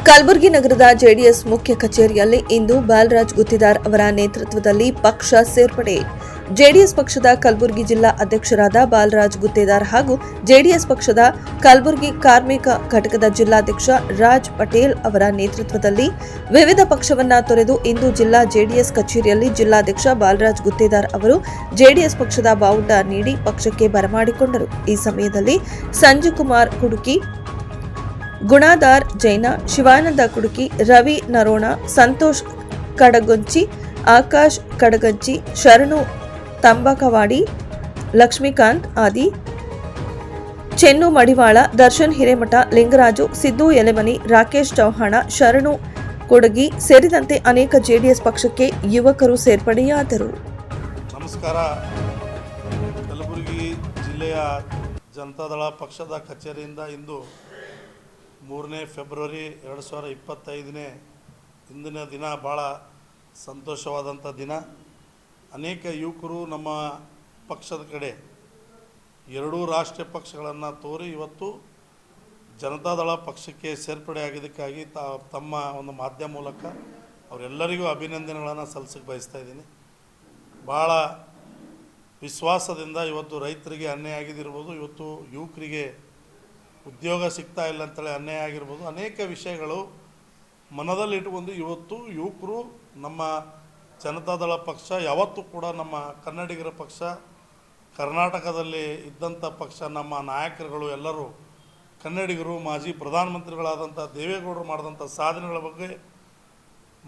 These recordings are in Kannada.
ಕಲಬುರಗಿ ನಗರದ ಜೆಡಿಎಸ್ ಮುಖ್ಯ ಕಚೇರಿಯಲ್ಲಿ ಇಂದು ಬಾಲರಾಜ್ ಗುತ್ತಿದಾರ್ ಅವರ ನೇತೃತ್ವದಲ್ಲಿ ಪಕ್ಷ ಸೇರ್ಪಡೆ. ಜೆಡಿಎಸ್ ಪಕ್ಷದ ಕಲಬುರಗಿ ಜಿಲ್ಲಾ ಅಧ್ಯಕ್ಷರಾದ ಬಾಲರಾಜ್ ಗುತ್ತಿದಾರ್ ಹಾಗೂ ಜೆಡಿಎಸ್ ಪಕ್ಷದ ಕಲಬುರಗಿ ಕಾರ್ಮಿಕ ಘಟಕದ ಜಿಲ್ಲಾಧ್ಯಕ್ಷ ರಾಜ್ ಪಟೇಲ್ ಅವರ ನೇತೃತ್ವದಲ್ಲಿ ವಿವಿಧ ಪಕ್ಷವನ್ನ ತೊರೆದು ಇಂದು ಜಿಲ್ಲಾ ಜೆಡಿಎಸ್ ಕಚೇರಿಯಲ್ಲಿ ಜಿಲ್ಲಾಧ್ಯಕ್ಷ ಬಾಲರಾಜ್ ಗುತ್ತಿದಾರ್ ಅವರು ಜೆಡಿಎಸ್ ಪಕ್ಷದ ಬಾವುಟ ನೀಡಿ ಪಕ್ಷಕ್ಕೆ ಬರಮಾಡಿಕೊಂಡರು. ಈ ಸಮಯದಲ್ಲಿ ಸಂಜುಕುಮಾರ್ ಕುಡುಕಿ, ಗುಣಾಧಾರ್ ಜೈನ, ಶಿವಾನಂದ ಕುಡುಕಿ, ರವಿ ನರೋಣ, ಸಂತೋಷ್ ಕಡಗೊಂಚಿ, ಆಕಾಶ್ ಕಡಗಂಚಿ, ಶರಣು ತಂಬಕವಾಡಿ, ಲಕ್ಷ್ಮೀಕಾಂತ್ ಆದಿ, ಚೆನ್ನು ಮಡಿವಾಳ, ದರ್ಶನ್ ಹಿರೇಮಠ, ಲಿಂಗರಾಜು, ಸಿದ್ದು ಯಲೆಮನಿ, ರಾಕೇಶ್ ಚೌಹಾಣ, ಶರಣು ಕೊಡಗಿ ಸೇರಿದಂತೆ ಅನೇಕ ಜೆಡಿಎಸ್ ಪಕ್ಷಕ್ಕೆ ಯುವಕರು ಸೇರ್ಪಡೆಯಾದರು. ನಮಸ್ಕಾರ. ಕಲಬುರಗಿ ಜಿಲ್ಲೆಯ ಜನತಾದಳ ಪಕ್ಷದ ಕಚೇರಿಯಿಂದ ಇಂದು 3ನೇ ಫೆಬ್ರವರಿ 2025 ಇಂದಿನ ದಿನ ಭಾಳ ಸಂತೋಷವಾದಂಥ ದಿನ. ಅನೇಕ ಯುವಕರು ನಮ್ಮ ಪಕ್ಷದ ಕಡೆ ಎರಡೂ ರಾಷ್ಟ್ರೀಯ ಪಕ್ಷಗಳನ್ನು ತೋರಿ ಇವತ್ತು ಜನತಾದಳ ಪಕ್ಷಕ್ಕೆ ಸೇರ್ಪಡೆಯಾಗಿದ್ದಕ್ಕಾಗಿ ತಮ್ಮ ಒಂದು ಮಾಧ್ಯಮ ಮೂಲಕ ಅವರೆಲ್ಲರಿಗೂ ಅಭಿನಂದನೆಗಳನ್ನು ಸಲ್ಲಿಸಕ್ಕೆ ಬಯಸ್ತಾ ಇದ್ದೀನಿ. ಭಾಳ ವಿಶ್ವಾಸದಿಂದ ಇವತ್ತು ರೈತರಿಗೆ ಅನ್ಯಾಯ ಆಗಿದ್ದಿರ್ಬೋದು, ಇವತ್ತು ಯುವಕರಿಗೆ ಉದ್ಯೋಗ ಸಿಗ್ತಾ ಇಲ್ಲ ಅಂತೇಳಿ ಅನ್ಯಾಯ ಆಗಿರ್ಬೋದು, ಅನೇಕ ವಿಷಯಗಳು ಮನದಲ್ಲಿ ಇಟ್ಟುಕೊಂಡು ಇವತ್ತು ಯುವಕರು ನಮ್ಮ ಜನತಾದಳ ಪಕ್ಷ ಯಾವತ್ತೂ ಕೂಡ ನಮ್ಮ ಕನ್ನಡಿಗರ ಪಕ್ಷ, ಕರ್ನಾಟಕದಲ್ಲಿ ಇದ್ದಂಥ ಪಕ್ಷ, ನಮ್ಮ ನಾಯಕರುಗಳು ಎಲ್ಲರೂ ಕನ್ನಡಿಗರು, ಮಾಜಿ ಪ್ರಧಾನಮಂತ್ರಿಗಳಾದಂಥ ದೇವೇಗೌಡರು ಮಾಡಿದಂಥ ಸಾಧನೆಗಳ ಬಗ್ಗೆ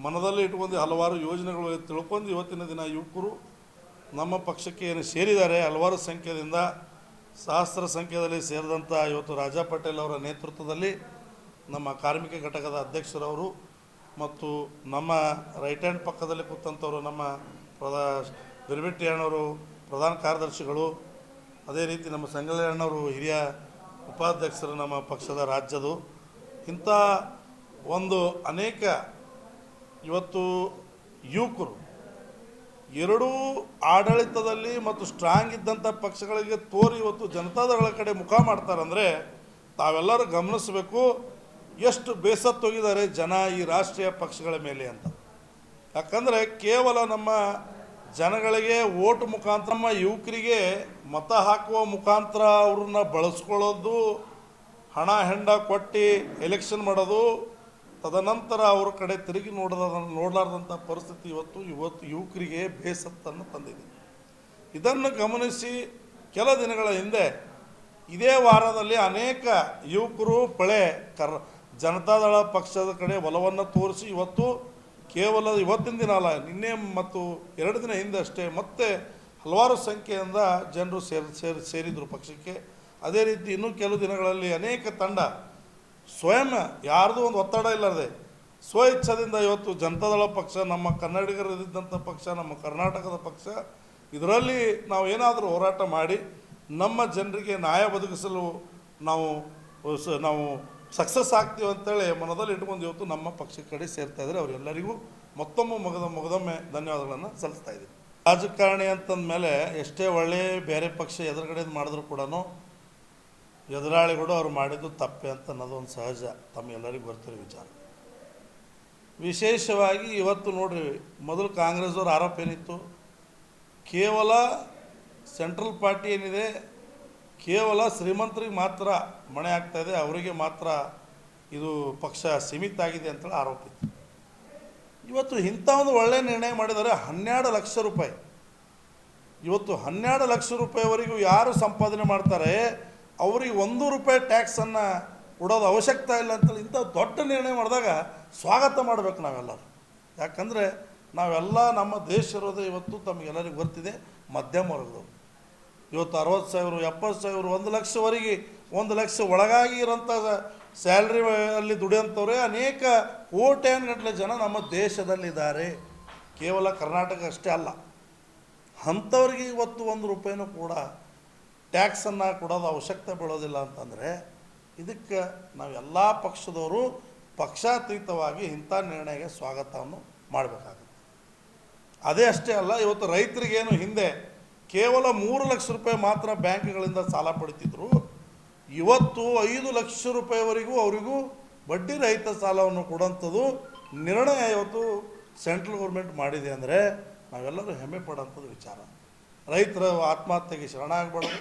ಮನದಲ್ಲಿ ಇಟ್ಕೊಂಡು ಹಲವಾರು ಯೋಜನೆಗಳು ತಿಳ್ಕೊಂಡು ಇವತ್ತಿನ ದಿನ ಯುವಕರು ನಮ್ಮ ಪಕ್ಷಕ್ಕೆ ಏನು ಸೇರಿದ್ದಾರೆ. ಹಲವಾರು ಸಂಖ್ಯೆಯಿಂದ ಸಹಸ್ರ ಸಂಖ್ಯೆಯಲ್ಲಿ ಸೇರಿದಂಥ ಇವತ್ತು ರಾಜಾ ಪಟೇಲ್ ಅವರ ನೇತೃತ್ವದಲ್ಲಿ ನಮ್ಮ ಕಾರ್ಮಿಕ ಘಟಕದ ಅಧ್ಯಕ್ಷರವರು ಮತ್ತು ನಮ್ಮ ರೈಟ್ ಹ್ಯಾಂಡ್ ಪಕ್ಕದಲ್ಲಿ ಕೂತಂಥವರು ನಮ್ಮ ಬಿರ್ಬಿಟ್ಟಿ ಅಣ್ಣವರು ಪ್ರಧಾನ ಕಾರ್ಯದರ್ಶಿಗಳು, ಅದೇ ರೀತಿ ನಮ್ಮ ಸಂಗಳ್ಳಿ ಅಣ್ಣವರು ಹಿರಿಯ ಉಪಾಧ್ಯಕ್ಷರು ನಮ್ಮ ಪಕ್ಷದ ರಾಜ್ಯದು, ಇಂಥ ಒಂದು ಅನೇಕ ಇವತ್ತು ಯುವಕರು ಎರಡೂ ಆಡಳಿತದಲ್ಲಿ ಮತ್ತು ಸ್ಟ್ರಾಂಗ್ ಇದ್ದಂಥ ಪಕ್ಷಗಳಿಗೆ ತೋರಿ ಇವತ್ತು ಜನತಾದಳ ಕಡೆ ಮುಖ ಮಾಡ್ತಾರಂದರೆ ತಾವೆಲ್ಲರೂ ಗಮನಿಸಬೇಕು ಎಷ್ಟು ಬೇಸತ್ತೋಗಿದ್ದಾರೆ ಜನ ಈ ರಾಷ್ಟ್ರೀಯ ಪಕ್ಷಗಳ ಮೇಲೆ ಅಂತ. ಯಾಕಂದರೆ ಕೇವಲ ನಮ್ಮ ಜನಗಳಿಗೆ ಓಟ್ ಮುಖಾಂತರ, ನಮ್ಮ ಯುವಕರಿಗೆ ಮತ ಹಾಕುವ ಮುಖಾಂತರ ಅವ್ರನ್ನ ಬಳಸ್ಕೊಳ್ಳೋದು, ಹಣ ಹೆಂಡ ಕೊಟ್ಟು ಎಲೆಕ್ಷನ್ ಮಾಡೋದು, ತದನಂತರ ಅವ್ರ ಕಡೆ ತಿರುಗಿ ನೋಡಲಾರ್ದಂಥ ಪರಿಸ್ಥಿತಿ ಇವತ್ತು ಯುವಕರಿಗೆ ಬೇಸತ್ತನ್ನು ತಂದಿದೆ. ಇದನ್ನು ಗಮನಿಸಿ ಕೆಲ ದಿನಗಳ ಹಿಂದೆ ಇದೇ ವಾರದಲ್ಲಿ ಅನೇಕ ಯುವಕರು ಜನತಾದಳ ಪಕ್ಷದ ಕಡೆ ಒಲವನ್ನು ತೋರಿಸಿ ಇವತ್ತು ಕೇವಲ ಇವತ್ತಿನ ದಿನ ಅಲ್ಲ, ನಿನ್ನೆ ಮತ್ತು 2 ದಿನ ಹಿಂದೆ ಅಷ್ಟೇ ಮತ್ತೆ ಹಲವಾರು ಸಂಖ್ಯೆಯಿಂದ ಜನರು ಸೇರಿದರು ಪಕ್ಷಕ್ಕೆ. ಅದೇ ರೀತಿ ಇನ್ನೂ ಕೆಲವು ದಿನಗಳಲ್ಲಿ ಅನೇಕ ತಂಡ ಸ್ವಯಂ ಯಾರ್ದು ಒಂದು ಒತ್ತಡ ಇಲ್ಲದೆ ಸ್ವಇಚ್ಛದಿಂದ ಇವತ್ತು ಜನತಾದಳ ಪಕ್ಷ, ನಮ್ಮ ಕನ್ನಡಿಗರಿದ್ದಂಥ ಪಕ್ಷ, ನಮ್ಮ ಕರ್ನಾಟಕದ ಪಕ್ಷ, ಇದರಲ್ಲಿ ನಾವು ಏನಾದರೂ ಹೋರಾಟ ಮಾಡಿ ನಮ್ಮ ಜನರಿಗೆ ನ್ಯಾಯ ಒದಗಿಸಲು ನಾವು ಸಕ್ಸಸ್ ಆಗ್ತೀವಿ ಅಂತೇಳಿ ಮನದಲ್ಲಿ ಇಟ್ಕೊಂಡು ಇವತ್ತು ನಮ್ಮ ಪಕ್ಷದ ಕಡೆ ಸೇರ್ತಾ ಇದ್ದಾರೆ. ಅವರೆಲ್ಲರಿಗೂ ಮತ್ತೊಮ್ಮೆ ಧನ್ಯವಾದಗಳನ್ನು ಸಲ್ಲಿಸ್ತಾ ಇದ್ದೀನಿ. ರಾಜಕಾರಣಿ ಅಂತಂದ ಮೇಲೆ ಎಷ್ಟೇ ಒಳ್ಳೆಯ ಬೇರೆ ಪಕ್ಷ ಎದುರುಗಡೆ ಮಾಡಿದ್ರು ಕೂಡ ಎದುರಾಳಿಗಳು ಅವ್ರು ಮಾಡಿದ್ದು ತಪ್ಪೆ ಅಂತ ಅನ್ನೋದು ಒಂದು ಸಹಜ, ತಮ್ಮೆಲ್ಲರಿಗೂ ಗೊತ್ತಿರೋ ವಿಚಾರ. ವಿಶೇಷವಾಗಿ ಇವತ್ತು ನೋಡ್ರಿ, ಮೊದಲು ಕಾಂಗ್ರೆಸ್ದವ್ರ ಆರೋಪ ಏನಿತ್ತು, ಕೇವಲ ಸೆಂಟ್ರಲ್ ಪಾರ್ಟಿ ಏನಿದೆ ಕೇವಲ ಶ್ರೀಮಂತರಿಗೆ ಮಾತ್ರ ಮಣೆ ಆಗ್ತಾಯಿದೆ, ಅವರಿಗೆ ಮಾತ್ರ ಇದು ಪಕ್ಷ ಸೀಮಿತ ಆಗಿದೆ ಅಂತೇಳಿ ಆರೋಪ ಇತ್ತು. ಇವತ್ತು ಇಂಥ ಒಂದು ಒಳ್ಳೆಯ ನಿರ್ಣಯ ಮಾಡಿದ್ದಾರೆ. 12 ಲಕ್ಷ ರೂಪಾಯಿ, ಇವತ್ತು 12 ಲಕ್ಷ ರೂಪಾಯಿವರೆಗೂ ಯಾರು ಸಂಪಾದನೆ ಮಾಡ್ತಾರೆ ಅವ್ರಿಗೆ 1 ರೂಪಾಯಿ ಟ್ಯಾಕ್ಸನ್ನು ಕೊಡೋದು ಅವಶ್ಯಕತೆ ಇಲ್ಲ ಅಂತೇಳಿ ಇಂಥ ದೊಡ್ಡ ನಿರ್ಣಯ ಮಾಡಿದಾಗ ಸ್ವಾಗತ ಮಾಡಬೇಕು ನಾವೆಲ್ಲರೂ. ಯಾಕಂದರೆ ನಾವೆಲ್ಲ ನಮ್ಮ ದೇಶ ಇರೋದೇ ಇವತ್ತು ತಮಗೆಲ್ಲರಿಗೂ ಗೊತ್ತಿದೆ ಮಧ್ಯಮ ವರ್ಗದವರು. ಇವತ್ತು 60,000, 70,000, 1 ಲಕ್ಷವರೆಗೆ 1 ಲಕ್ಷ ಒಳಗಾಗಿ ಇರೋಂಥ ಸ್ಯಾಲ್ರಿ ಅಲ್ಲಿ ದುಡಿಯೋಂಥವ್ರೆ ಅನೇಕ ಕೋಟ್ಯಾನುಗಟ್ಟಲೆ ಜನ ನಮ್ಮ ದೇಶದಲ್ಲಿದ್ದಾರೆ. ಕೇವಲ ಕರ್ನಾಟಕ ಅಷ್ಟೇ ಅಲ್ಲ, ಅಂಥವ್ರಿಗೆ ಇವತ್ತು 1 ರೂಪಾಯಿನೂ ಕೂಡ ಟ್ಯಾಕ್ಸನ್ನು ಕೊಡೋದು ಅವಶ್ಯಕತೆ ಬೀಳೋದಿಲ್ಲ ಅಂತಂದರೆ ಇದಕ್ಕೆ ನಾವೆಲ್ಲ ಪಕ್ಷದವರು ಪಕ್ಷಾತೀತವಾಗಿ ಇಂಥ ನಿರ್ಣಯಕ್ಕೆ ಸ್ವಾಗತವನ್ನು ಮಾಡಬೇಕಾಗುತ್ತೆ. ಅದೇ ಅಷ್ಟೇ ಅಲ್ಲ, ಇವತ್ತು ರೈತರಿಗೇನು ಹಿಂದೆ ಕೇವಲ 3 ಲಕ್ಷ ರೂಪಾಯಿ ಮಾತ್ರ ಬ್ಯಾಂಕ್ಗಳಿಂದ ಸಾಲ ಪಡಿತಿದ್ರು, ಇವತ್ತು 5 ಲಕ್ಷ ರೂಪಾಯಿವರೆಗೂ ಅವರಿಗೂ ಬಡ್ಡಿ ರಹಿತ ಸಾಲವನ್ನು ಕೊಡುವಂಥದ್ದು ನಿರ್ಣಯ ಇವತ್ತು ಸೆಂಟ್ರಲ್ ಗೌರ್ಮೆಂಟ್ ಮಾಡಿದೆ ಅಂದರೆ ನಾವೆಲ್ಲರೂ ಹೆಮ್ಮೆ ಪಡೋಂಥದ್ದು ವಿಚಾರ. ರೈತರ ಆತ್ಮಹತ್ಯೆಗೆ ಶರಣಾಗಬಾರ್ದು,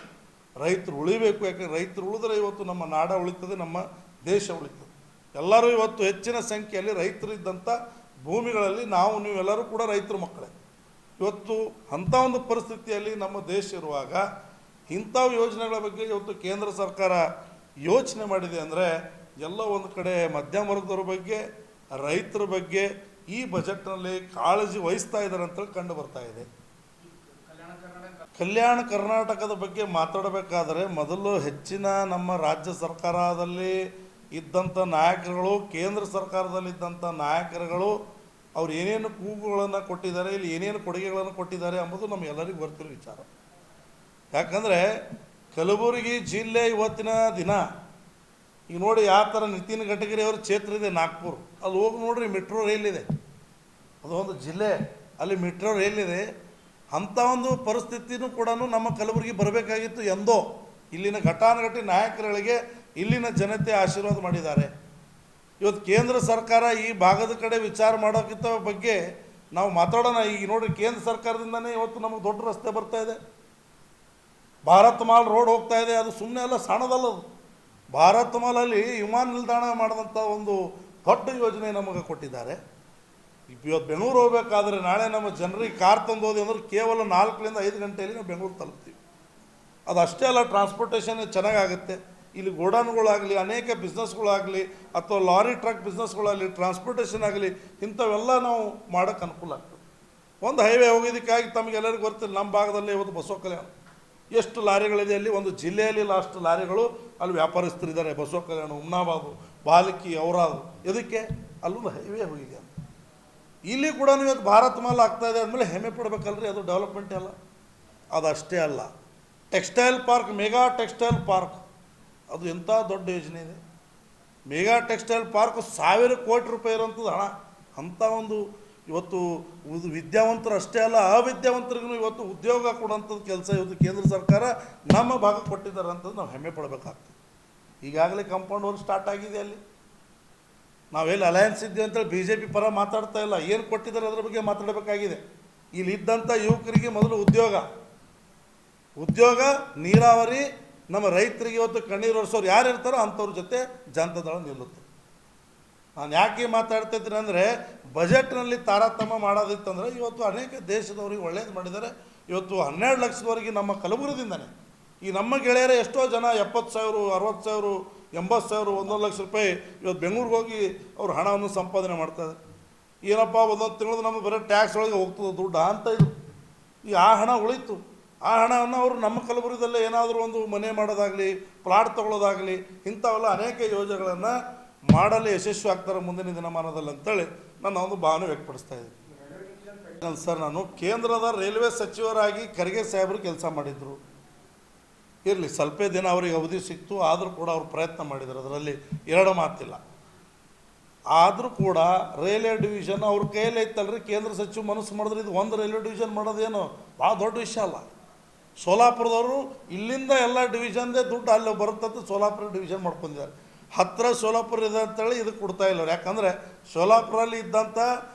ರೈತರು ಉಳಿಬೇಕು. ಯಾಕಂದರೆ ರೈತರು ಉಳಿದ್ರೆ ಇವತ್ತು ನಮ್ಮ ನಾಡ ಉಳಿತದೆ, ನಮ್ಮ ದೇಶ ಉಳಿತದೆ. ಎಲ್ಲರೂ ಇವತ್ತು ಹೆಚ್ಚಿನ ಸಂಖ್ಯೆಯಲ್ಲಿ ರೈತರು ಇದ್ದಂಥ ಭೂಮಿಗಳಲ್ಲಿ ನೀವೆಲ್ಲರೂ ಕೂಡ ರೈತರ ಮಕ್ಕಳೇ. ಇವತ್ತು ಅಂಥ ಒಂದು ಪರಿಸ್ಥಿತಿಯಲ್ಲಿ ನಮ್ಮ ದೇಶ ಇರುವಾಗ ಇಂಥ ಯೋಜನೆಗಳ ಬಗ್ಗೆ ಇವತ್ತು ಕೇಂದ್ರ ಸರ್ಕಾರ ಯೋಚನೆ ಮಾಡಿದೆ ಅಂದರೆ ಎಲ್ಲ ಒಂದು ಕಡೆ ಮಧ್ಯಮ ವರ್ಗದವ್ರ ಬಗ್ಗೆ, ರೈತರ ಬಗ್ಗೆ ಈ ಬಜೆಟ್ನಲ್ಲಿ ಕಾಳಜಿ ವಹಿಸ್ತಾ ಇದ್ದಾರೆ ಅಂತೇಳಿ ಕಂಡು ಬರ್ತಾ ಇದೆ. ಕಲ್ಯಾಣ ಕರ್ನಾಟಕದ ಬಗ್ಗೆ ಮಾತಾಡಬೇಕಾದರೆ ಮೊದಲು ಹೆಚ್ಚಿನ ನಮ್ಮ ರಾಜ್ಯ ಸರ್ಕಾರದಲ್ಲಿ ಇದ್ದಂಥ ನಾಯಕರುಗಳು, ಕೇಂದ್ರ ಸರ್ಕಾರದಲ್ಲಿದ್ದಂಥ ನಾಯಕರುಗಳು ಅವ್ರು ಏನೇನು ಕೂಗುಗಳನ್ನು ಕೊಟ್ಟಿದ್ದಾರೆ, ಇಲ್ಲಿ ಏನೇನು ಕೊಡುಗೆಗಳನ್ನು ಕೊಟ್ಟಿದ್ದಾರೆ ಎಂಬುದು ನಮಗೆಲ್ಲರಿಗೂ ಬರ್ತಿರೋ ವಿಚಾರ. ಯಾಕಂದರೆ ಕಲಬುರಗಿ ಜಿಲ್ಲೆ ಇವತ್ತಿನ ದಿನ ಈಗ ನೋಡಿ ಯಾವ ಥರ ನಿತಿನ್ ಗಡ್ಕರಿ ಅವ್ರ ಕ್ಷೇತ್ರ ಇದೆ ನಾಗ್ಪುರ್, ಅಲ್ಲಿ ಹೋಗಿ ನೋಡ್ರಿ ಮೆಟ್ರೋ ರೈಲ್ ಇದೆ. ಅದು ಒಂದು ಜಿಲ್ಲೆ, ಅಲ್ಲಿ ಮೆಟ್ರೋ ರೈಲ್ ಇದೆ. ಅಂಥ ಒಂದು ಪರಿಸ್ಥಿತಿನೂ ಕೂಡ ನಮ್ಮ ಕಲಬುರಗಿ ಬರಬೇಕಾಗಿತ್ತು ಎಂದೋ. ಇಲ್ಲಿನ ಘಟಾನುಘಟಿ ನಾಯಕರುಗಳಿಗೆ ಇಲ್ಲಿನ ಜನತೆ ಆಶೀರ್ವಾದ ಮಾಡಿದ್ದಾರೆ. ಇವತ್ತು ಕೇಂದ್ರ ಸರ್ಕಾರ ಈ ಭಾಗದ ಕಡೆ ವಿಚಾರ ಮಾಡೋಕ್ಕಿಂತ ಬಗ್ಗೆ ನಾವು ಮಾತಾಡೋಣ. ಈಗ ನೋಡಿರಿ, ಕೇಂದ್ರ ಸರ್ಕಾರದಿಂದನೇ ಇವತ್ತು ನಮಗೆ ದೊಡ್ಡ ರಸ್ತೆ ಬರ್ತಾ ಇದೆ, ಭಾರತ್ ಮಾಲ್ ರೋಡ್ ಹೋಗ್ತಾ ಇದೆ. ಅದು ಸುಮ್ಮನೆ ಅಲ್ಲ, ಸಣ್ಣದಲ್ಲ. ಅದು ಭಾರತ್ ಮಾಲಲ್ಲಿ ವಿಮಾನ ನಿಲ್ದಾಣ ಮಾಡಿದಂಥ ಒಂದು ದೊಡ್ಡ ಯೋಜನೆ ನಮಗೆ ಕೊಟ್ಟಿದ್ದಾರೆ. ಇವತ್ತು ಬೆಂಗಳೂರು ಹೋಗಬೇಕಾದ್ರೆ ನಾಳೆ ನಮ್ಮ ಜನರಿಗೆ ಕಾರ್ ತಂದು ಹೋದ್ವಿ ಅಂದ್ರೆ ಕೇವಲ 4ರಿಂದ 5 ಗಂಟೆಯಲ್ಲಿ ನಾವು ಬೆಂಗಳೂರು ತಲುಪ್ತೀವಿ. ಅದು ಅಷ್ಟೇ ಅಲ್ಲ, ಟ್ರಾನ್ಸ್ಪೋರ್ಟೇಷನ್ ಚೆನ್ನಾಗಾಗುತ್ತೆ. ಇಲ್ಲಿ ಗೋಡಾನ್ಗಳಾಗಲಿ, ಅನೇಕ ಬಿಸ್ನೆಸ್ಗಳಾಗಲಿ, ಅಥವಾ ಲಾರಿ ಟ್ರಕ್ ಬಿಸ್ನೆಸ್ಗಳಾಗಲಿ, ಟ್ರಾನ್ಸ್ಪೋರ್ಟೇಷನ್ ಆಗಲಿ, ಇಂಥವೆಲ್ಲ ನಾವು ಮಾಡೋಕ್ಕೆ ಅನುಕೂಲ ಆಗ್ತದೆ. ಒಂದು ಹೈವೇ ಹೋಗೋದಕ್ಕಾಗಿ ತಮಗೆಲ್ಲರಿಗೂ ಗೊತ್ತಿಲ್ಲ, ನಮ್ಮ ಭಾಗದಲ್ಲಿ ಇವತ್ತು ಬಸವ ಕಲ್ಯಾಣ ಎಷ್ಟು ಲಾರಿಗಳಿದೆ. ಅಲ್ಲಿ ಒಂದು ಜಿಲ್ಲೆಯಲ್ಲಿ ಅಷ್ಟು ಲಾರಿಗಳು ಅಲ್ಲಿ ವ್ಯಾಪಾರಸ್ಥರಿದ್ದಾರೆ. ಬಸವ ಕಲ್ಯಾಣ, ಹುಮ್ನಾಬಾದು, ಬಾಲ್ಕಿ, ಔರಾದು, ಇದಕ್ಕೆ ಅಲ್ಲೊಂದು ಹೈವೇ ಹೋಗಿದೆ. ಇಲ್ಲಿ ಕೂಡ ಇವತ್ತು ಭಾರತ್ ಮಾಲ್ ಆಗ್ತಾಯಿದೆ ಅಂದಮೇಲೆ ಹೆಮ್ಮೆ ಪಡಬೇಕಲ್ರಿ. ಅದು ಡೆವಲಪ್ಮೆಂಟ್ ಅಲ್ಲ. ಅದಷ್ಟೇ ಅಲ್ಲ, textile park, mega textile park, ಅದು ಎಂಥ ದೊಡ್ಡ ಯೋಜನೆ ಇದೆ. ಮೆಗಾ ಟೆಕ್ಸ್ಟೈಲ್ ಪಾರ್ಕ್ 1000 ಕೋಟಿ ರೂಪಾಯಿ ಇರೋಂಥದ್ದು ಹಣ. ಅಂಥ ಒಂದು ಇವತ್ತು ವಿದ್ಯಾವಂತರು ಅಷ್ಟೇ ಅಲ್ಲ, ಅವಿದ್ಯಾವಂತರಿಗೂ ಇವತ್ತು ಉದ್ಯೋಗ ಕೊಡುವಂಥದ್ದು ಕೆಲಸ ಇವತ್ತು ಕೇಂದ್ರ ಸರ್ಕಾರ ನಮ್ಮ ಭಾಗ ಕೊಟ್ಟಿದ್ದಾರೆ ಅಂತಂದು ನಾವು ಹೆಮ್ಮೆ ಪಡಬೇಕಾಗ್ತದೆ. ಈಗಾಗಲೇ ಕಾಂಪೌಂಡ್ ವರ್ಕ್ ಸ್ಟಾರ್ಟ್ ಆಗಿದೆ. ಅಲ್ಲಿ ನಾವೆಲ್ಲಿ ಅಲಯನ್ಸ್ ಇದ್ದೀವಿ ಅಂತೇಳಿ BJP ಪರ ಮಾತಾಡ್ತಾ ಇಲ್ಲ. ಏನು ಕೊಟ್ಟಿದ್ದಾರೆ ಅದರ ಬಗ್ಗೆ ಮಾತಾಡಬೇಕಾಗಿದೆ. ಇಲ್ಲಿ ಇದ್ದಂಥ ಯುವಕರಿಗೆ ಮೊದಲು ಉದ್ಯೋಗ, ನೀರಾವರಿ, ನಮ್ಮ ರೈತರಿಗೆ ಇವತ್ತು ಕಣ್ಣೀರು ಒರೆಸೋರು ಯಾರು ಇರ್ತಾರೋ ಅಂಥವ್ರ ಜೊತೆ ಜನತಾ ದಳ ನಿಲ್ಲುತ್ತೆ. ನಾನು ಯಾಕೆ ಮಾತಾಡ್ತಾ ಇದ್ದೀನಿ ಅಂದರೆ, ಬಜೆಟ್ನಲ್ಲಿ ತಾರತಮ್ಯ ಮಾಡೋದಿತ್ತಂದರೆ ಇವತ್ತು ಅನೇಕ ದೇಶದವ್ರಿಗೆ ಒಳ್ಳೇದು ಮಾಡಿದ್ದಾರೆ. ಇವತ್ತು 12 ಲಕ್ಷದವರೆಗೆ ನಮ್ಮ ಕಲಬುರಗಿಯಿಂದನೇ ಈ ನಮ್ಮ ಗೆಳೆಯರೇ ಎಷ್ಟೋ ಜನ 70,000, 60,000, 80,000, 1 ಲಕ್ಷ ರೂಪಾಯಿ ಇವತ್ತು ಬೆಂಗಳೂರಿಗೆ ಹೋಗಿ ಅವ್ರು ಹಣವನ್ನು ಸಂಪಾದನೆ ಮಾಡ್ತಾರೆ. ಏನಪ್ಪ, ಒಂದೊಂದು ತಿಂಗಳು ನಮಗೆ ಬರೋ ಟ್ಯಾಕ್ಸ್ ಒಳಗೆ ಹೋಗ್ತದೆ ದುಡ್ಡು ಅಂತ ಇದು. ಈ ಆ ಹಣ ಉಳಿತು. ಆ ಹಣವನ್ನು ಅವರು ನಮ್ಮ ಕಲಬುರಗಿದಲ್ಲೇ ಏನಾದರೂ ಒಂದು ಮನೆ ಮಾಡೋದಾಗಲಿ, ಪ್ಲಾಟ್ ತೊಗೊಳ್ಳೋದಾಗಲಿ, ಇಂಥವೆಲ್ಲ ಅನೇಕ ಯೋಜನೆಗಳನ್ನು ಮಾಡಲು ಯಶಸ್ವಿ ಆಗ್ತಾರೆ ಮುಂದಿನ ದಿನಮಾನದಲ್ಲಿ ಅಂತೇಳಿ ನನ್ನ ಒಂದು ಭಾವನೆ ವ್ಯಕ್ತಪಡಿಸ್ತಾ ಇದ್ದೀನಿ. ಸರ್, ನಾನು ಕೇಂದ್ರದ ರೈಲ್ವೆ ಸಚಿವರಾಗಿ ಖರ್ಗೆ ಸಾಹೇಬರು ಕೆಲಸ ಮಾಡಿದರು. ಇರಲಿ, ಸ್ವಲ್ಪ ದಿನ ಅವರಿಗೆ ಅವಧಿ ಸಿಕ್ತು, ಆದರೂ ಕೂಡ ಅವ್ರು ಪ್ರಯತ್ನ ಮಾಡಿದರು, ಅದರಲ್ಲಿ 2 ಮಾತಿಲ್ಲ. ಆದರೂ ಕೂಡ ರೈಲ್ವೆ ಡಿವಿಷನ್ ಅವ್ರ ಕೈಯಲ್ಲೇ ಇತ್ತಲ್ರಿ. ಕೇಂದ್ರ ಸಚಿವ ಮನಸ್ಸು ಮಾಡಿದ್ರೆ ಇದು ಒಂದು ರೈಲ್ವೆ ಡಿವಿಷನ್ ಮಾಡೋದೇನು ಭಾಳ ದೊಡ್ಡ ವಿಷಯ ಅಲ್ಲ. ಸೋಲಾಪುರದವರು ಇಲ್ಲಿಂದ ಎಲ್ಲ ಡಿವಿಷನ್ದೇ ದುಡ್ಡು ಅಲ್ಲಿ ಬರುತ್ತಂತ ಸೋಲಾಪುರ ಡಿವಿಷನ್ ಮಾಡ್ಕೊಂಡಿದ್ದಾರೆ. ಹತ್ತಿರ ಸೋಲಾಪುರ ಇದೆ ಅಂತೇಳಿ ಇದಕ್ಕೆ ಕೊಡ್ತಾ ಇಲ್ಲ. ಯಾಕಂದರೆ ಸೋಲಾಪುರಲ್ಲಿ ಇದ್ದಂಥ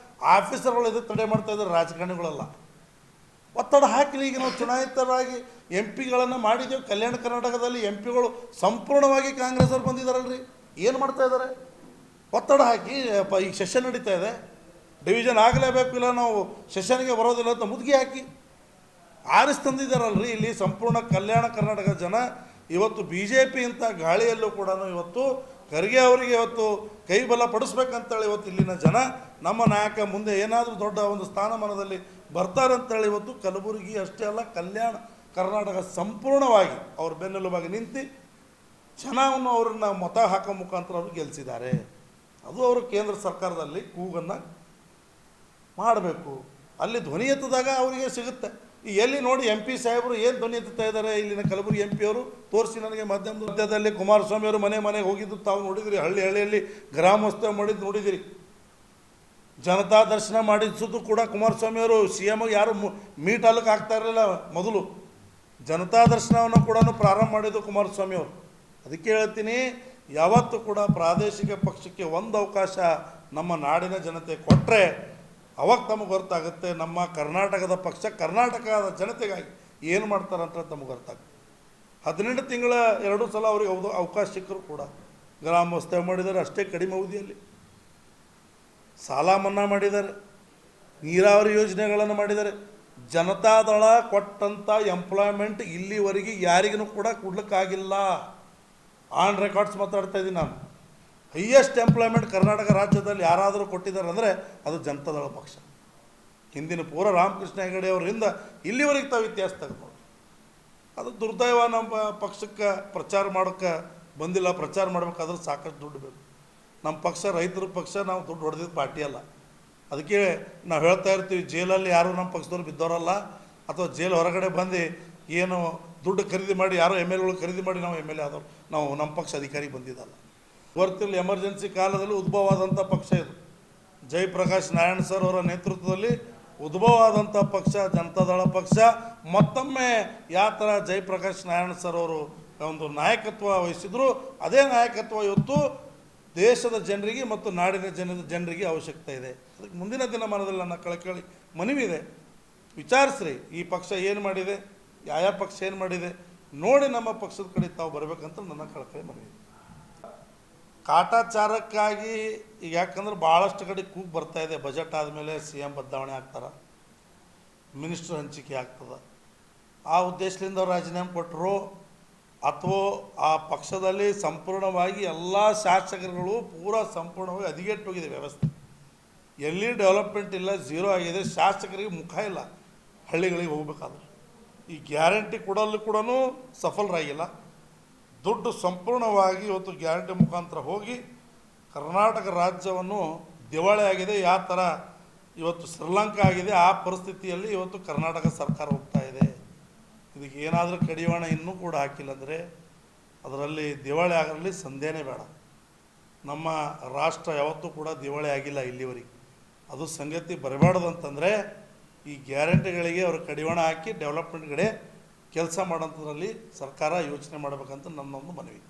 ಆಫೀಸರ್ಗಳು ಇದಕ್ಕೆ ತಡೆ ಮಾಡ್ತಾಯಿದ್ದಾರೆ, ರಾಜಕಾರಣಿಗಳೆಲ್ಲ ಒತ್ತಡ ಹಾಕಲಿ. ಈಗ ನಾವು ಚುನಾಯಿತರಾಗಿ MP ಗಳನ್ನು ಮಾಡಿದ್ದೇವೆ. ಕಲ್ಯಾಣ ಕರ್ನಾಟಕದಲ್ಲಿ MP ಗಳು ಸಂಪೂರ್ಣವಾಗಿ ಕಾಂಗ್ರೆಸ್ ಅವ್ರು ಬಂದಿದ್ದಾರಲ್ರಿ. ಏನು ಮಾಡ್ತಾ ಇದ್ದಾರೆ? ಒತ್ತಡ ಹಾಕಿ ಈಗ ಸೆಷನ್ ನಡೀತಾ ಇದೆ, ಡಿವಿಷನ್ ಆಗಲೇಬೇಕು, ಇಲ್ಲ ನಾವು ಸೆಷನ್ಗೆ ಬರೋದಿಲ್ಲ ಅಂತ ಮುದುಗಿ ಹಾಕಿ ತಂದಿದ್ದಾರಲ್ರಿ. ಇಲ್ಲಿ ಸಂಪೂರ್ಣ ಕಲ್ಯಾಣ ಕರ್ನಾಟಕ ಜನ ಇವತ್ತು BJP ಇಂಥ ಗಾಳಿಯಲ್ಲೂ ಕೂಡ ಇವತ್ತು ಖರ್ಗೆ ಅವರಿಗೆ ಇವತ್ತು ಕೈ ಬಲ ಪಡಿಸ್ಬೇಕಂತೇಳಿ ಇವತ್ತು ಇಲ್ಲಿನ ಜನ ನಮ್ಮ ನಾಯಕ ಮುಂದೆ ಏನಾದರೂ ದೊಡ್ಡ ಒಂದು ಸ್ಥಾನಮಾನದಲ್ಲಿ ಬರ್ತಾರೆ ಅಂತೇಳಿ ಇವತ್ತು ಕಲಬುರಗಿ ಅಷ್ಟೇ ಅಲ್ಲ, ಕಲ್ಯಾಣ ಕರ್ನಾಟಕ ಸಂಪೂರ್ಣವಾಗಿ ಅವ್ರ ಬೆನ್ನೆಲುಬಾಗಿ ನಿಂತು ಜನವನ್ನು ಅವ್ರನ್ನ ಮತ ಹಾಕೋ ಮುಖಾಂತರ ಅವರು ಗೆಲ್ಲಿಸಿದ್ದಾರೆ. ಅದು ಅವರು ಕೇಂದ್ರ ಸರ್ಕಾರದಲ್ಲಿ ಕೂಗನ್ನು ಮಾಡಬೇಕು. ಅಲ್ಲಿ ಧ್ವನಿ ಎತ್ತಿದಾಗ ಅವರಿಗೆ ಸಿಗುತ್ತೆ. ಈ ಎಲ್ಲಿ ನೋಡಿ MP ಸಾಹೇಬರು ಏನು ಧ್ವನಿ ಎತ್ತುತ್ತಾ ಇದ್ದಾರೆ ಇಲ್ಲಿನ ಕಲಬುರಗಿ MP ಅವರು ತೋರಿಸಿ ನನಗೆ ಮಾಧ್ಯಮದ ಮಧ್ಯದಲ್ಲಿ ಕುಮಾರಸ್ವಾಮಿ ಅವರು ಮನೆಗೆ ಹೋಗಿದ್ದು ತಾವು ನೋಡಿದಿರಿ. ಹಳ್ಳಿಯಲ್ಲಿ ಗ್ರಾಮೋತ್ಸವ ಮಾಡಿದ್ದು ನೋಡಿದಿರಿ. ಜನತಾ ದರ್ಶನ ಮಾಡಿದ್ದು ಕೂಡ ಕುಮಾರಸ್ವಾಮಿ ಅವರು CM ಯಾರು ಮೀಟ್ ಅಲ್ಲಕ್ಕೆ ಆಗ್ತಾ ಇರಲಿಲ್ಲ. ಮೊದಲು ಜನತಾ ದರ್ಶನವನ್ನು ಕೂಡ ಪ್ರಾರಂಭ ಮಾಡಿದ್ದು ಕುಮಾರಸ್ವಾಮಿ ಅವರು. ಅದಕ್ಕೆ ಹೇಳ್ತೀನಿ, ಯಾವತ್ತೂ ಕೂಡ ಪ್ರಾದೇಶಿಕ ಪಕ್ಷಕ್ಕೆ ಒಂದು ಅವಕಾಶ ನಮ್ಮ ನಾಡಿನ ಜನತೆ ಕೊಟ್ಟರೆ ಅವಾಗ ತಮಗೆ ಗೊತ್ತಾಗುತ್ತೆ ನಮ್ಮ ಕರ್ನಾಟಕದ ಪಕ್ಷ ಕರ್ನಾಟಕದ ಜನತೆಗಾಗಿ ಏನು ಮಾಡ್ತಾರಂತ ತಮಗೆ ಗೊತ್ತಾಗುತ್ತೆ. 18 ತಿಂಗಳ 2 ಸಲ ಅವ್ರಿಗೆ ಅವಕಾಶ ಸಿಕ್ಕರು ಕೂಡ ಗ್ರಾಮ ವಾಸ್ತವ್ಯ ಮಾಡಿದ್ದಾರೆ, ಅಷ್ಟೇ ಕಡಿಮೆ ಅವಧಿಯಲ್ಲಿ ಸಾಲ ಮನ್ನಾ ಮಾಡಿದ್ದಾರೆ, ನೀರಾವರಿ ಯೋಜನೆಗಳನ್ನು ಮಾಡಿದ್ದಾರೆ. ಜನತಾದಳ ಕೊಟ್ಟಂಥ ಎಂಪ್ಲಾಯ್ಮೆಂಟ್ ಇಲ್ಲಿವರೆಗೆ ಯಾರಿಗೂ ಕೂಡ ಕೊಡ್ಲಿಕ್ಕಾಗಿಲ್ಲ. ಆನ್ ರೆಕಾರ್ಡ್ಸ್ ಮಾತಾಡ್ತಾ ಇದ್ದೀನಿ ನಾನು. ಹೈಯೆಸ್ಟ್ ಎಂಪ್ಲಾಯ್ಮೆಂಟ್ ಕರ್ನಾಟಕ ರಾಜ್ಯದಲ್ಲಿ ಯಾರಾದರೂ ಕೊಟ್ಟಿದ್ದಾರೆ ಅಂದರೆ ಅದು ಜನತಾದಳ ಪಕ್ಷ. ಹಿಂದಿನ ಪೂರ ರಾಮಕೃಷ್ಣ ಹೆಗಡೆ ಅವರಿಂದ ಇಲ್ಲಿವರೆಗೆ ತಾವು ಇತಿಹಾಸ ತೆಗೆದು ಅದು ದುರ್ದೈವ. ನಮ್ಮ ಪಕ್ಷಕ್ಕೆ ಪ್ರಚಾರ ಮಾಡೋಕ್ಕೆ ಬಂದಿಲ್ಲ. ಪ್ರಚಾರ ಮಾಡ್ಬೇಕಾದ್ರೆ ಸಾಕಷ್ಟು ದುಡ್ಡು ಬೇಕು. ನಮ್ಮ ಪಕ್ಷ ರೈತರ ಪಕ್ಷ, ನಾವು ದುಡ್ಡು ಹೊಡೆದಿದ್ದು ಪಾರ್ಟಿ ಅಲ್ಲ. ಅದಕ್ಕೆ ನಾವು ಹೇಳ್ತಾ ಇರ್ತೀವಿ, ಜೈಲಲ್ಲಿ ಯಾರು ನಮ್ಮ ಪಕ್ಷದವ್ರು ಬಿದ್ದವರಲ್ಲ, ಅಥವಾ ಜೈಲು ಹೊರಗಡೆ ಬಂದು ಏನು ದುಡ್ಡು ಖರೀದಿ ಮಾಡಿ ಯಾರೋ MLAಗಳು ಖರೀದಿ ಮಾಡಿ ನಾವು MLA ಆದವ್ರು, ನಾವು ನಮ್ಮ ಪಕ್ಷ ಅಧಿಕಾರಿ ಬಂದಿದ್ದಲ್ಲ. ಗೊತ್ತಿಲ್ಲ, ಎಮರ್ಜೆನ್ಸಿ ಕಾಲದಲ್ಲಿ ಉದ್ಭವ ಆದಂಥ ಪಕ್ಷ ಇದು. ಜಯಪ್ರಕಾಶ್ ನಾರಾಯಣ್ ಸರ್ ಅವರ ನೇತೃತ್ವದಲ್ಲಿ ಉದ್ಭವ ಆದಂಥ ಪಕ್ಷ ಜನತಾದಳ ಪಕ್ಷ. ಮತ್ತೊಮ್ಮೆ ಯಾವ ಥರ ಜಯಪ್ರಕಾಶ್ ನಾರಾಯಣ್ ಸರ್ ಅವರು ಒಂದು ನಾಯಕತ್ವ ವಹಿಸಿದ್ರು, ಅದೇ ನಾಯಕತ್ವ ಇವತ್ತು ದೇಶದ ಜನರಿಗೆ ಮತ್ತು ನಾಡಿನ ಜನರಿಗೆ ಅವಶ್ಯಕತೆ ಇದೆ. ಅದಕ್ಕೆ ಮುಂದಿನ ದಿನಮಾನದಲ್ಲಿ ನನ್ನ ಕಳಕಳಿ ಮನವಿ ಇದೆ, ವಿಚಾರಿಸ್ರಿ ಈ ಪಕ್ಷ ಏನು ಮಾಡಿದೆ, ಯಾವ ಪಕ್ಷ ಏನು ಮಾಡಿದೆ ನೋಡಿ ನಮ್ಮ ಪಕ್ಷದ ಕಡೆ ತಾವು ಬರಬೇಕಂತ ನನ್ನ ಕಳಕಳಿ ಮನವಿ. ಕಾಟಾಚಾರಕ್ಕಾಗಿ ಈಗ ಯಾಕಂದ್ರೆ ಭಾಳಷ್ಟು ಕಡೆ ಕೂಗು ಬರ್ತಾ ಇದೆ, ಬಜೆಟ್ ಆದಮೇಲೆ CM ಬದಲಾವಣೆ ಆಗ್ತಾರೆ, ಮಿನಿಸ್ಟ್ರ್ ಹಂಚಿಕೆ ಆಗ್ತದೆ, ಆ ಉದ್ದೇಶದಿಂದ ಅವ್ರು ರಾಜೀನಾಮೆ ಕೊಟ್ಟರು, ಅಥವಾ ಆ ಪಕ್ಷದಲ್ಲಿ ಸಂಪೂರ್ಣವಾಗಿ ಎಲ್ಲ ಶಾಸಕರುಗಳು ಸಂಪೂರ್ಣವಾಗಿ ಹದಗೆಟ್ಟೋಗಿದೆ ವ್ಯವಸ್ಥೆ. ಎಲ್ಲಿ ಡೆವಲಪ್ಮೆಂಟ್ ಇಲ್ಲ, ಝೀರೋ ಆಗಿದೆ. ಶಾಸಕರಿಗೆ ಮುಖ ಇಲ್ಲ ಹಳ್ಳಿಗಳಿಗೆ ಹೋಗ್ಬೇಕಾದ್ರೆ. ಈ ಗ್ಯಾರಂಟಿ ಕೊಡಲು ಕೂಡ ಸಫಲರಾಗಿಲ್ಲ. ದುಡ್ಡು ಸಂಪೂರ್ಣವಾಗಿ ಇವತ್ತು ಗ್ಯಾರಂಟಿ ಮುಖಾಂತರ ಹೋಗಿ ಕರ್ನಾಟಕ ರಾಜ್ಯವನ್ನು ದಿವಾಳಿ ಆಗಿದೆ. ಯಾವ ಥರ ಇವತ್ತು ಶ್ರೀಲಂಕಾ ಆಗಿದೆ, ಆ ಪರಿಸ್ಥಿತಿಯಲ್ಲಿ ಇವತ್ತು ಕರ್ನಾಟಕ ಸರ್ಕಾರ ಹೋಗ್ತಾ ಇದೆ. ಇದಕ್ಕೆ ಏನಾದರೂ ಕಡಿವಾಣ ಇನ್ನೂ ಕೂಡ ಹಾಕಿಲ್ಲ ಅಂದರೆ ಅದರಲ್ಲಿ ದಿವಾಳಿ ಆಗಲಿ ಸಂದೇಹನೇ ಬೇಡ. ನಮ್ಮ ರಾಷ್ಟ್ರ ಯಾವತ್ತೂ ಕೂಡ ದಿವಾಳಿ ಆಗಿಲ್ಲ ಇಲ್ಲಿವರೆಗೆ. ಅದು ಸಂಗತಿ ಬರಬಾರ್ದು ಅಂತಂದರೆ ಈ ಗ್ಯಾರಂಟಿಗಳಿಗೆ ಅವರು ಕಡಿವಾಣ ಹಾಕಿ ಡೆವಲಪ್ಮೆಂಟ್ ಕಡೆ ಕೆಲಸ ಮಾಡೋಂಥದ್ರಲ್ಲಿ ಸರ್ಕಾರ ಯೋಚನೆ ಮಾಡಬೇಕಂತ ನನ್ನೊಂದು ಮನವಿ.